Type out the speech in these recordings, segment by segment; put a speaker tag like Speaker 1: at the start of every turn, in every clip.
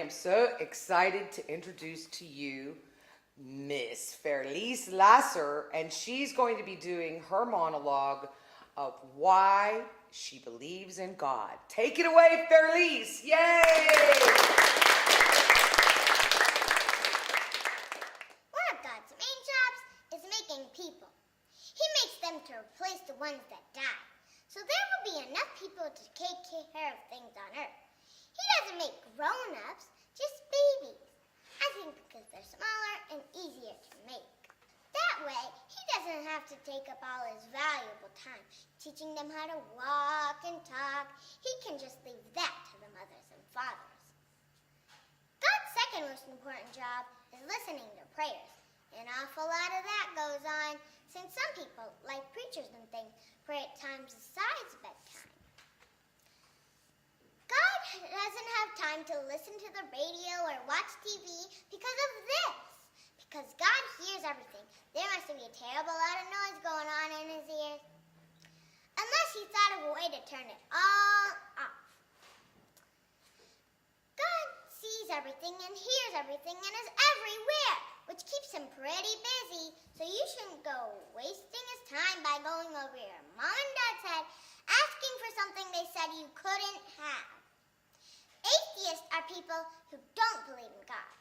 Speaker 1: am so excited to introduce to you Miss Ferilisse Lasser, and she's going to be doing her monologue of why she believes in God. Take it away, Ferilisse! Yay!
Speaker 2: One of God's main jobs is making people. He makes them to replace the ones that die, so there will be enough people to take care of things on earth. He doesn't make grown-ups, just babies. I think because they're smaller and easier to make. That way, he doesn't have to take up all his valuable time teaching them how to walk and talk. He can just leave that to the mothers and fathers. God's second most important job is listening to prayers. An awful lot of that goes on, since some people, like preachers and things, pray at times besides bedtime. God doesn't have time to listen to the radio or watch TV because of this. Because God hears everything. There must be a terrible lot of noise going on in his ears. Unless he thought of a way to turn it all off. God sees everything and hears everything and is everywhere, which keeps him pretty busy, so you shouldn't go wasting his time by going over your mom and dad's head asking for something they said you couldn't have. Atheists are people who don't believe in God.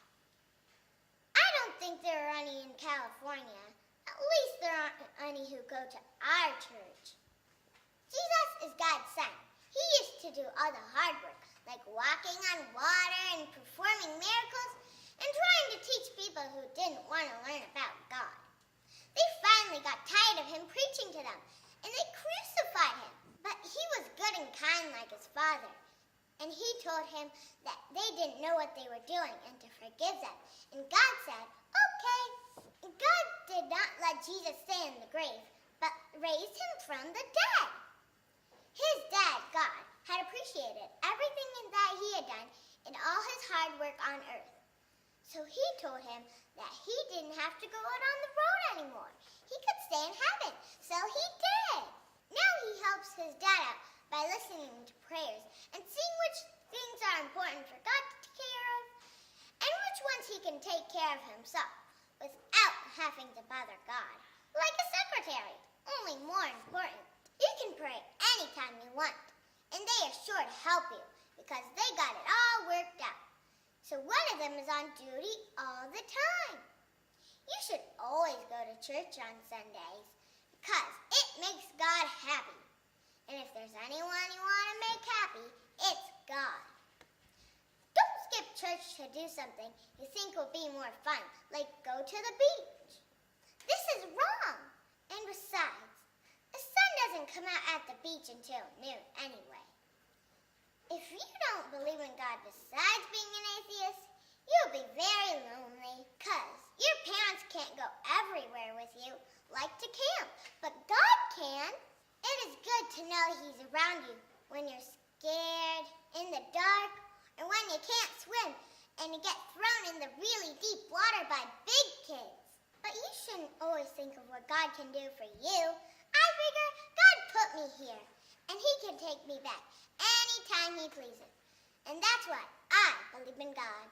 Speaker 2: I don't think there are any in California. At least there aren't any who go to our church. Jesus is God's son. He used to do all the hard work, like walking on water and performing miracles, and trying to teach people who didn't want to learn about God. They finally got tired of him preaching to them, and they crucified him. But he was good and kind like his Father. And he told him that they didn't know what they were doing and to forgive them. And God said, okay. God did not let Jesus stay in the grave, but raised him from the dead. His dad, God, had appreciated everything that he had done and all his hard work on earth. So he told him that he didn't have to go out on the road anymore. He could stay in heaven. So he did. Now he helps his dad out by listening to prayers and seeing which things are important for God to take care of and which ones he can take care of himself without having to bother God. Like a secretary, only more important. You can pray anytime you want, and they are sure to help you because they got it all worked out. So one of them is on duty all the time. You should always go to church on Sundays because it makes God happy. And if there's anyone you want to make happy, it's God. Don't skip church to do something you think will be more fun, like go to the beach. This is wrong. And besides, the sun doesn't come out at the beach until noon anyway. If you don't believe in God besides being an atheist, you'll be very lonely, because your parents can't go everywhere with you, like to camp, but God can. It is good to know he's around you when you're scared, in the dark, or when you can't swim and you get thrown in the really deep water by big kids. But you shouldn't always think of what God can do for you. I figure God put me here, and he can take me back anytime he pleases. And that's why I believe in God.